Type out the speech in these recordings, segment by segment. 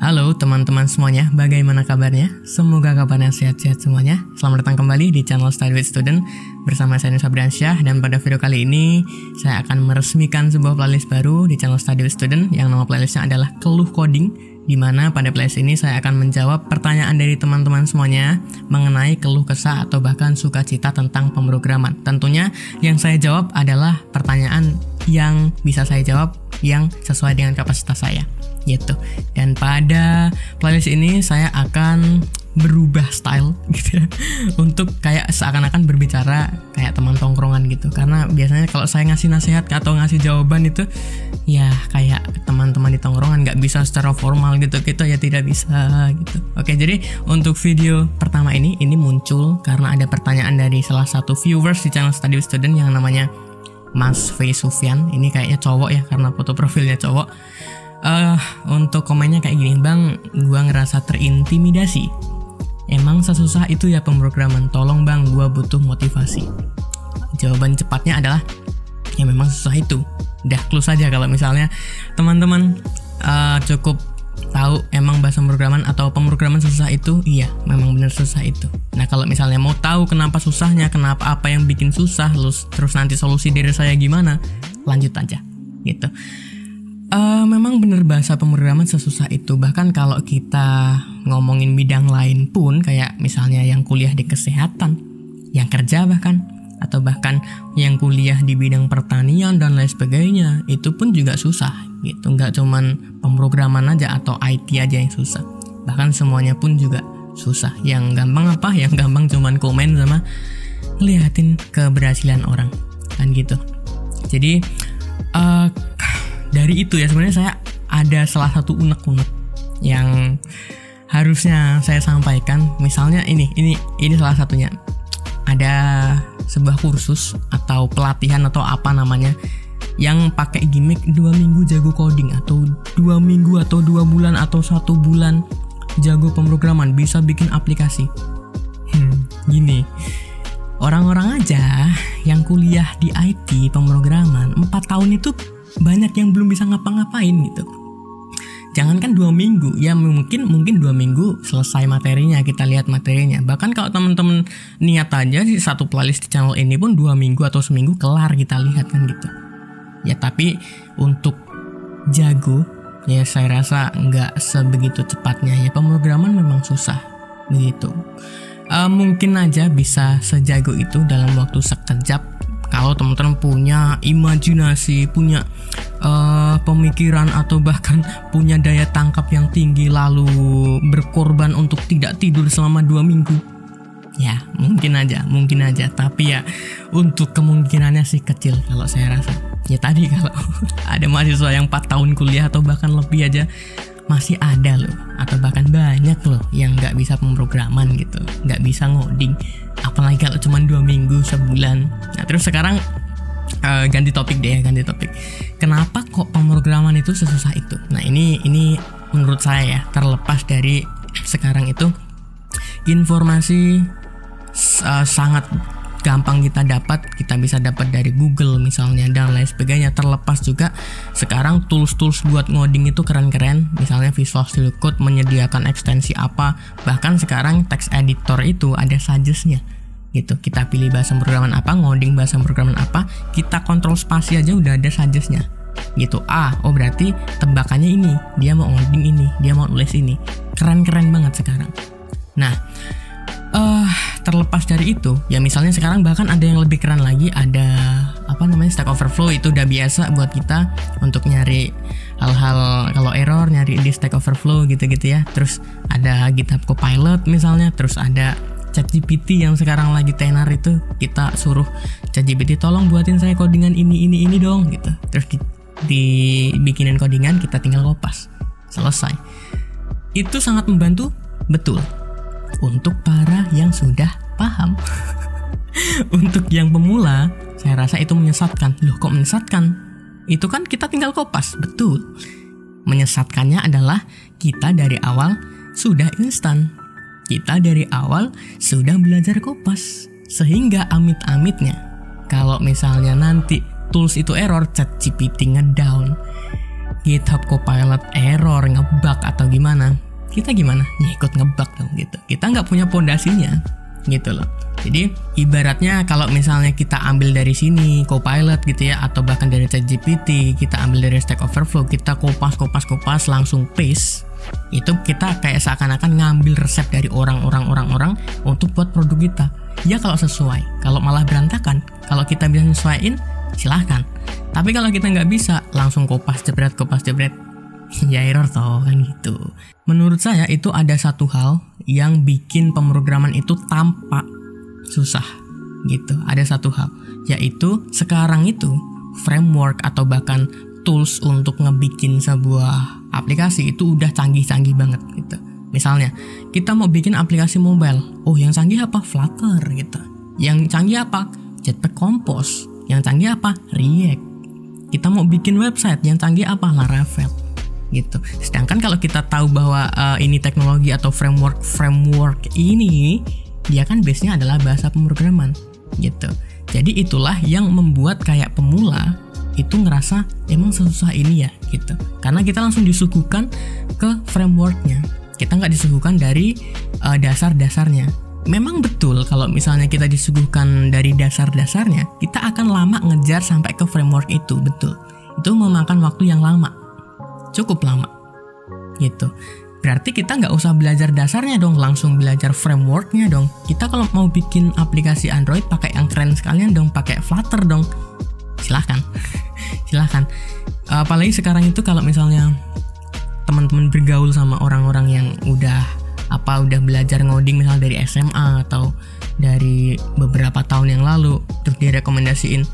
Halo teman-teman semuanya, bagaimana kabarnya? Semoga kabarnya sehat-sehat semuanya. Selamat datang kembali di channel Study with Student bersama saya Nus Abriansyah. Dan pada video kali ini saya akan meresmikan sebuah playlist baru di channel Study with Student yang nama playlistnya adalah Keluh Coding, di mana pada playlist ini saya akan menjawab pertanyaan dari teman-teman semuanya mengenai keluh kesah atau bahkan sukacita tentang pemrograman. Tentunya yang saya jawab adalah pertanyaan yang bisa saya jawab yang sesuai dengan kapasitas saya gitu. Dan pada playlist ini saya akan berubah style gitu ya, untuk kayak seakan-akan berbicara kayak teman tongkrongan gitu. Karena biasanya kalau saya ngasih nasihat atau ngasih jawaban itu ya kayak teman-teman di tongkrongan, nggak bisa secara formal gitu ya, tidak bisa gitu. Oke, jadi untuk video pertama ini muncul karena ada pertanyaan dari salah satu viewers di channel Study with Student yang namanya Mas V Sufyan. Ini kayaknya cowok ya karena foto profilnya cowok. Untuk komennya kayak gini, "Bang, gua ngerasa terintimidasi. Emang sesusah itu ya pemrograman? Tolong bang, gua butuh motivasi." Jawaban cepatnya adalah ya memang susah itu. Udah clue saja kalau misalnya teman-teman cukup tahu emang bahasa pemrograman atau pemrograman susah itu, iya memang benar susah itu. Nah kalau misalnya mau tahu kenapa susahnya, kenapa apa yang bikin susah, terus nanti solusi dari saya gimana, lanjut aja gitu. Memang benar bahasa pemrograman sesusah itu. Bahkan kalau kita ngomongin bidang lain pun, kayak misalnya yang kuliah di kesehatan, yang kerja bahkan, atau bahkan yang kuliah di bidang pertanian dan lain sebagainya, itu pun juga susah gitu. Nggak cuman pemrograman aja atau IT aja yang susah, bahkan semuanya pun juga susah. Yang gampang apa? Yang gampang cuman komen sama ngeliatin keberhasilan orang kan gitu. Jadi dari itu ya sebenarnya saya ada salah satu unek-unek yang harusnya saya sampaikan. Misalnya ini salah satunya. Ada sebuah kursus atau pelatihan atau apa namanya yang pakai gimmick 2 minggu jago coding, atau 2 minggu atau 2 bulan atau 1 bulan jago pemrograman, bisa bikin aplikasi. Gini, orang-orang aja yang kuliah di IT pemrograman 4 tahun itu banyak yang belum bisa ngapa-ngapain gitu. Jangankan 2 minggu, ya mungkin 2 minggu selesai materinya, kita lihat materinya. Bahkan kalau teman-teman niat aja di satu playlist di channel ini pun 2 minggu atau seminggu kelar kita lihat kan gitu. Ya tapi untuk jago ya saya rasa nggak sebegitu cepatnya ya. Pemrograman memang susah begitu. Mungkin aja bisa sejago itu dalam waktu sekejap kalau teman-teman punya imajinasi, punya pemikiran, atau bahkan punya daya tangkap yang tinggi, lalu berkorban untuk tidak tidur selama 2 minggu. Ya mungkin aja, tapi ya untuk kemungkinannya sih kecil kalau saya rasa. Ya tadi kalau ada mahasiswa yang 4 tahun kuliah atau bahkan lebih aja, masih ada loh, atau bahkan banyak loh yang nggak bisa pemrograman gitu, nggak bisa ngoding, apalagi kalau cuma 2 minggu, sebulan. Nah terus sekarang ganti topik. Kenapa kok pemrograman itu sesusah itu? Nah ini menurut saya ya, terlepas dari sekarang itu informasi sangat gampang kita bisa dapat dari Google misalnya dan lain sebagainya. Terlepas juga sekarang tools buat ngoding itu keren-keren. Misalnya Visual Studio Code menyediakan ekstensi apa, bahkan sekarang text editor itu ada suggest-nya gitu. Kita pilih bahasa pemrograman apa, ngoding bahasa pemrograman apa, kita kontrol spasi aja udah ada suggest-nya gitu. Berarti tebakannya ini, dia mau ngoding ini, dia mau nulis ini. Keren-keren banget sekarang. Nah terlepas dari itu ya, misalnya sekarang bahkan ada yang lebih keren lagi, ada Stack Overflow. Itu udah biasa buat kita untuk nyari hal-hal kalau error, nyari di Stack Overflow gitu ya. Terus ada GitHub Copilot misalnya, terus ada ChatGPT yang sekarang lagi tenar itu, kita suruh ChatGPT tolong buatin saya codingan ini dong gitu. Terus dibikinin codingan, kita tinggal kopas, selesai. Itu sangat membantu, betul, untuk para yang sudah paham. Untuk yang pemula, saya rasa itu menyesatkan. Loh kok menyesatkan? Itu kan kita tinggal kopas, betul. Menyesatkannya adalah kita dari awal sudah instan. Kita dari awal sudah belajar kopas. Sehingga amit-amitnya, kalau misalnya nanti tools itu error, ChatGPT ngedown, GitHub Copilot error, ngebug atau gimana, kita gimana? Ya ikut ngebug dong gitu. Kita nggak punya pondasinya gitu loh. Jadi ibaratnya kalau misalnya kita ambil dari sini Copilot gitu ya, atau bahkan dari ChatGPT, kita ambil dari Stack Overflow, kita kopas langsung paste, itu kita kayak seakan-akan ngambil resep dari orang untuk buat produk kita. Ya kalau sesuai, kalau malah berantakan, kalau kita bisa nyesuaiin silahkan. Tapi kalau kita nggak bisa, langsung kopas jebret, ya error toh kan gitu. Menurut saya itu ada satu hal yang bikin pemrograman itu tampak susah gitu. Ada satu hal, yaitu sekarang itu framework atau bahkan tools untuk ngebikin sebuah aplikasi itu udah canggih-canggih banget gitu. Misalnya kita mau bikin aplikasi mobile, yang canggih apa? Flutter gitu. Yang canggih apa? Jetpack Compose. Yang canggih apa? React. Kita mau bikin website, yang canggih apa? Laravel gitu. Sedangkan kalau kita tahu bahwa ini teknologi atau framework ini, dia kan base-nya adalah bahasa pemrograman gitu. Jadi itulah yang membuat kayak pemula itu ngerasa emang sesusah ini ya gitu. Karena kita langsung disuguhkan ke frameworknya, kita nggak disuguhkan dari dasar-dasarnya. Memang betul kalau misalnya kita disuguhkan dari dasar-dasarnya, kita akan lama ngejar sampai ke framework itu, betul. Itu memakan waktu yang lama, cukup lama gitu. Berarti kita nggak usah belajar dasarnya dong, langsung belajar frameworknya dong. Kita kalau mau bikin aplikasi Android pakai yang keren sekalian dong, pakai Flutter dong. Silahkan. Apalagi sekarang itu kalau misalnya teman-teman bergaul sama orang-orang yang udah belajar ngoding misalnya dari SMA atau dari beberapa tahun yang lalu, terus direkomendasiin,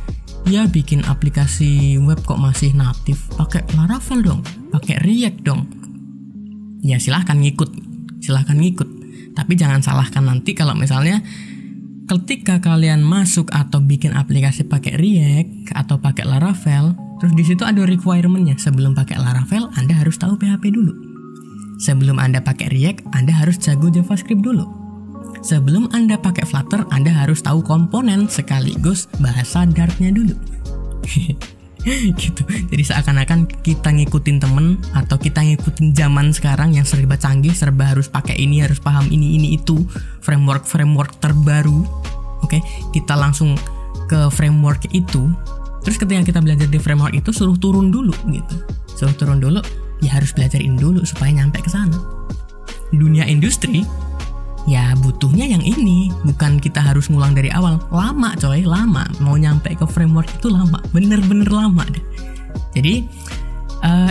ya bikin aplikasi web kok masih natif, pakai Laravel dong, pakai React dong. Ya silahkan ngikut. Tapi jangan salahkan nanti kalau misalnya ketika kalian masuk atau bikin aplikasi pakai React atau pakai Laravel, terus di situ ada requirement-nya. Sebelum pakai Laravel, Anda harus tahu PHP dulu. Sebelum Anda pakai React, Anda harus jago JavaScript dulu. Sebelum Anda pakai Flutter, Anda harus tahu komponen sekaligus bahasa Dart-nya dulu. Gitu. Jadi seakan-akan kita ngikutin temen atau kita ngikutin zaman sekarang yang serba canggih, serba harus pakai ini, harus paham ini itu, framework terbaru. Oke, kita langsung ke framework itu. Terus ketika kita belajar di framework itu, suruh turun dulu gitu. Ya harus belajarin dulu supaya nyampe ke sana. Dunia industri ya butuhnya yang ini, bukan kita harus ngulang dari awal. Lama coy, lama. Mau nyampe ke framework itu lama, bener-bener lama deh. Jadi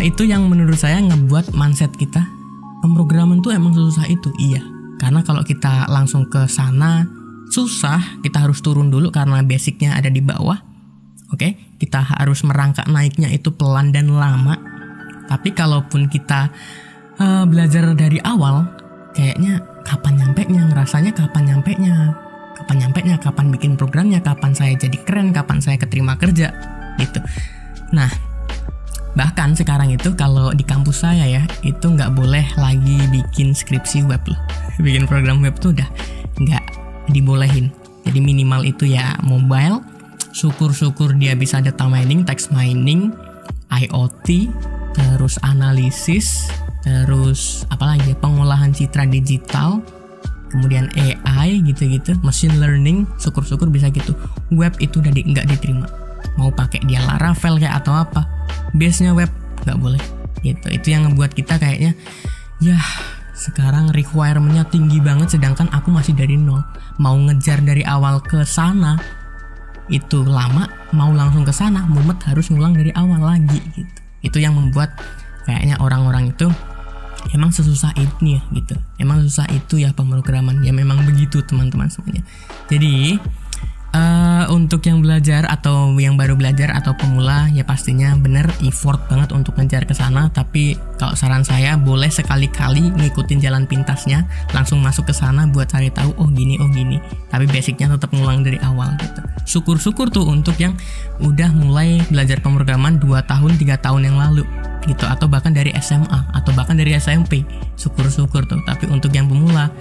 itu yang menurut saya ngebuat mindset kita pemrograman tuh emang susah itu. Iya, karena kalau kita langsung ke sana susah, kita harus turun dulu karena basicnya ada di bawah. Oke, kita harus merangkak naiknya itu pelan dan lama. Tapi kalaupun kita belajar dari awal, kayaknya kapan nyampenya, ngerasanya kapan nyampenya, kapan bikin programnya, kapan saya jadi keren, kapan saya keterima kerja, gitu. Nah, bahkan sekarang itu kalau di kampus saya ya, itu nggak boleh lagi bikin skripsi web loh. Bikin program web tuh udah nggak dibolehin. Jadi minimal itu ya mobile, syukur-syukur dia bisa data mining, text mining, IoT, terus analisis, terus apalagi pengolahan citra digital, kemudian AI gitu-gitu, machine learning, syukur-syukur bisa gitu. Web itu udah nggak diterima, mau pakai dia Laravel kayak atau apa, base-nya web nggak boleh gitu. Itu yang ngebuat kita kayaknya ya sekarang requirement-nya tinggi banget, sedangkan aku masih dari nol. Mau ngejar dari awal ke sana itu lama, mau langsung ke sana mumet harus ngulang dari awal lagi gitu. Itu yang membuat kayaknya orang-orang itu emang sesusah ini ya gitu. Emang susah itu ya pemrograman. Ya memang begitu teman-teman semuanya. Jadi untuk yang belajar atau yang baru belajar atau pemula ya pastinya bener effort banget untuk ngejar ke sana. Tapi kalau saran saya boleh sekali-kali ngikutin jalan pintasnya, langsung masuk ke sana buat cari tahu oh gini. Tapi basicnya tetap ngulang dari awal gitu. Syukur-syukur tuh untuk yang udah mulai belajar pemrograman 2 tahun 3 tahun yang lalu gitu, atau bahkan dari SMA atau bahkan dari SMP. Syukur-syukur tuh. Tapi untuk yang pemula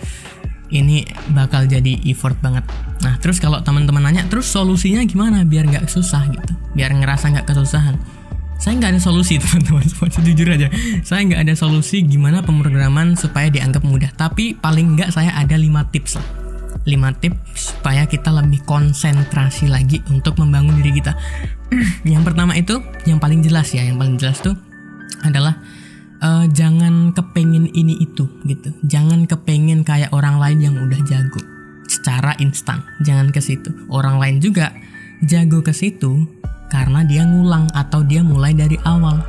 ini bakal jadi effort banget. Nah terus kalau teman-teman nanya terus solusinya gimana biar nggak susah gitu, biar ngerasa nggak kesusahan. Saya nggak ada solusi teman-teman, jujur aja. Saya nggak ada solusi gimana pemrograman supaya dianggap mudah. Tapi paling nggak saya ada 5 tips lah. 5 tips supaya kita lebih konsentrasi lagi untuk membangun diri kita. Yang pertama itu, yang paling jelas ya, yang paling jelas tuh adalah jangan kepengen ini itu gitu. Jangan kepengen kayak orang lain yang udah jago secara instan. Jangan ke situ. Orang lain juga jago ke situ karena dia ngulang atau dia mulai dari awal,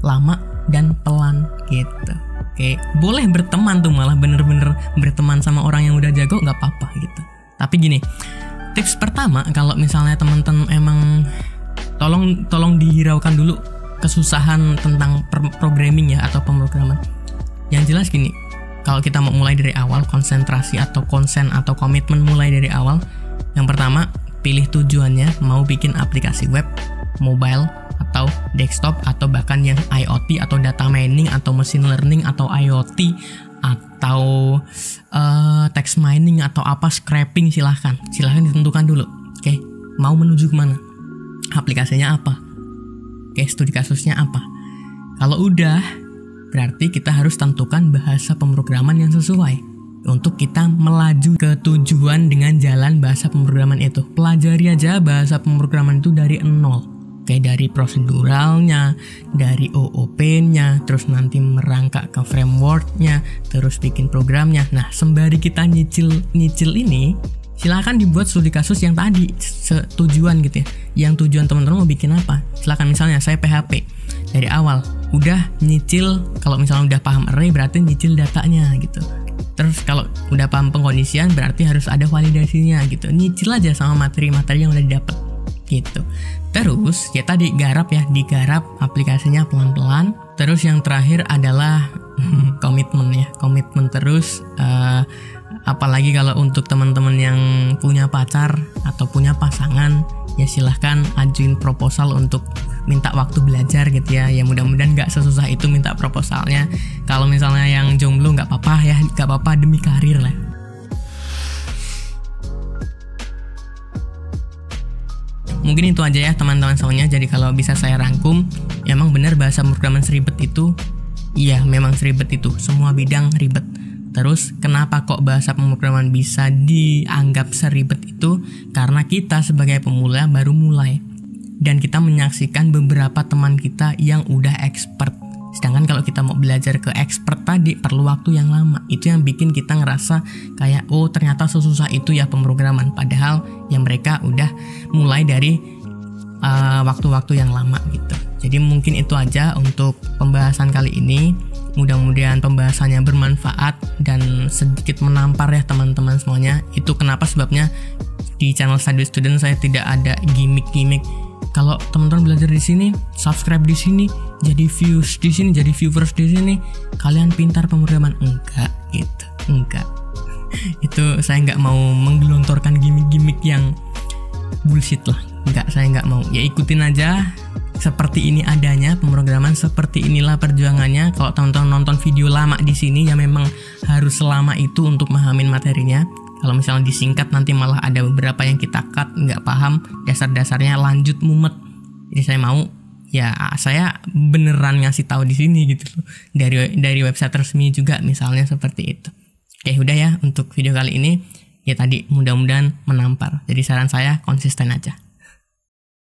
lama dan pelan gitu. Oke, boleh berteman tuh, malah bener-bener berteman sama orang yang udah jago nggak apa-apa gitu. Tapi gini, tips pertama kalau misalnya teman-teman emang tolong dihiraukan dulu kesusahan tentang programming ya atau pemrograman. Yang jelas gini, kalau kita mau mulai dari awal, konsentrasi atau konsen atau komitmen mulai dari awal, yang pertama pilih tujuannya, mau bikin aplikasi web, mobile, atau desktop, atau bahkan yang IoT atau data mining atau machine learning atau IoT atau text mining atau apa, scraping, silahkan ditentukan dulu. Oke, mau menuju kemana, aplikasinya apa, oke, studi kasusnya apa. Kalau udah, berarti kita harus tentukan bahasa pemrograman yang sesuai untuk kita melaju ke tujuan dengan jalan bahasa pemrograman itu. Pelajari aja bahasa pemrograman itu dari nol. Kayak dari proseduralnya, dari OOP-nya, terus nanti merangkak ke framework-nya, terus bikin programnya. Nah, sembari kita nyicil ini, silakan dibuat studi kasus yang tadi tujuan gitu ya. Yang tujuan teman-teman mau bikin apa? Silakan, misalnya saya PHP dari awal udah nyicil, kalau misalnya udah paham array berarti nyicil datanya gitu. Terus kalau udah paham pengkondisian berarti harus ada validasinya gitu. Nyicil aja sama materi-materi yang udah didapat gitu. Terus ya tadi digarap aplikasinya pelan-pelan. Terus yang terakhir adalah komitmen ya, komitmen terus. Apalagi kalau untuk teman-teman yang punya pacar atau punya pasangan, ya silahkan ajuin proposal untuk minta waktu belajar gitu ya. Ya mudah-mudahan nggak sesusah itu minta proposalnya. Kalau misalnya yang jomblo nggak apa-apa ya, nggak apa-apa demi karir lah. Mungkin itu aja ya teman-teman semuanya. Jadi kalau bisa saya rangkum, ya emang benar bahasa pemrograman seribet itu. Iya, memang seribet itu. Semua bidang ribet. Terus kenapa kok bahasa pemrograman bisa dianggap seribet itu? Karena kita sebagai pemula baru mulai. Dan kita menyaksikan beberapa teman kita yang udah expert. Sedangkan kalau kita mau belajar ke expert tadi perlu waktu yang lama. Itu yang bikin kita ngerasa kayak, oh ternyata sesusah itu ya pemrograman. Padahal yang mereka udah mulai dari waktu-waktu yang lama gitu. Jadi mungkin itu aja untuk pembahasan kali ini. Mudah-mudahan pembahasannya bermanfaat dan sedikit menampar ya teman-teman semuanya. Itu kenapa sebabnya di channel Study Student saya tidak ada gimmick-gimmick. Kalau teman-teman belajar di sini, subscribe di sini, jadi views di sini, jadi viewers di sini, kalian pintar pemrograman, enggak gitu, enggak. Itu saya nggak mau menggelontorkan gimmick-gimmick yang bullshit lah, enggak, saya nggak mau. Ya ikutin aja, seperti ini adanya pemrograman, seperti inilah perjuangannya. Kalau teman-teman nonton video lama di sini, ya memang harus selama itu untuk memahami materinya. Kalau misalnya disingkat nanti malah ada beberapa yang kita cut, nggak paham dasar-dasarnya, lanjut mumet. Jadi saya beneran ngasih tahu di sini gitu loh. Dari website resmi juga misalnya seperti itu. Oke, udah ya untuk video kali ini. Ya tadi mudah-mudahan menampar. Jadi saran saya konsisten aja.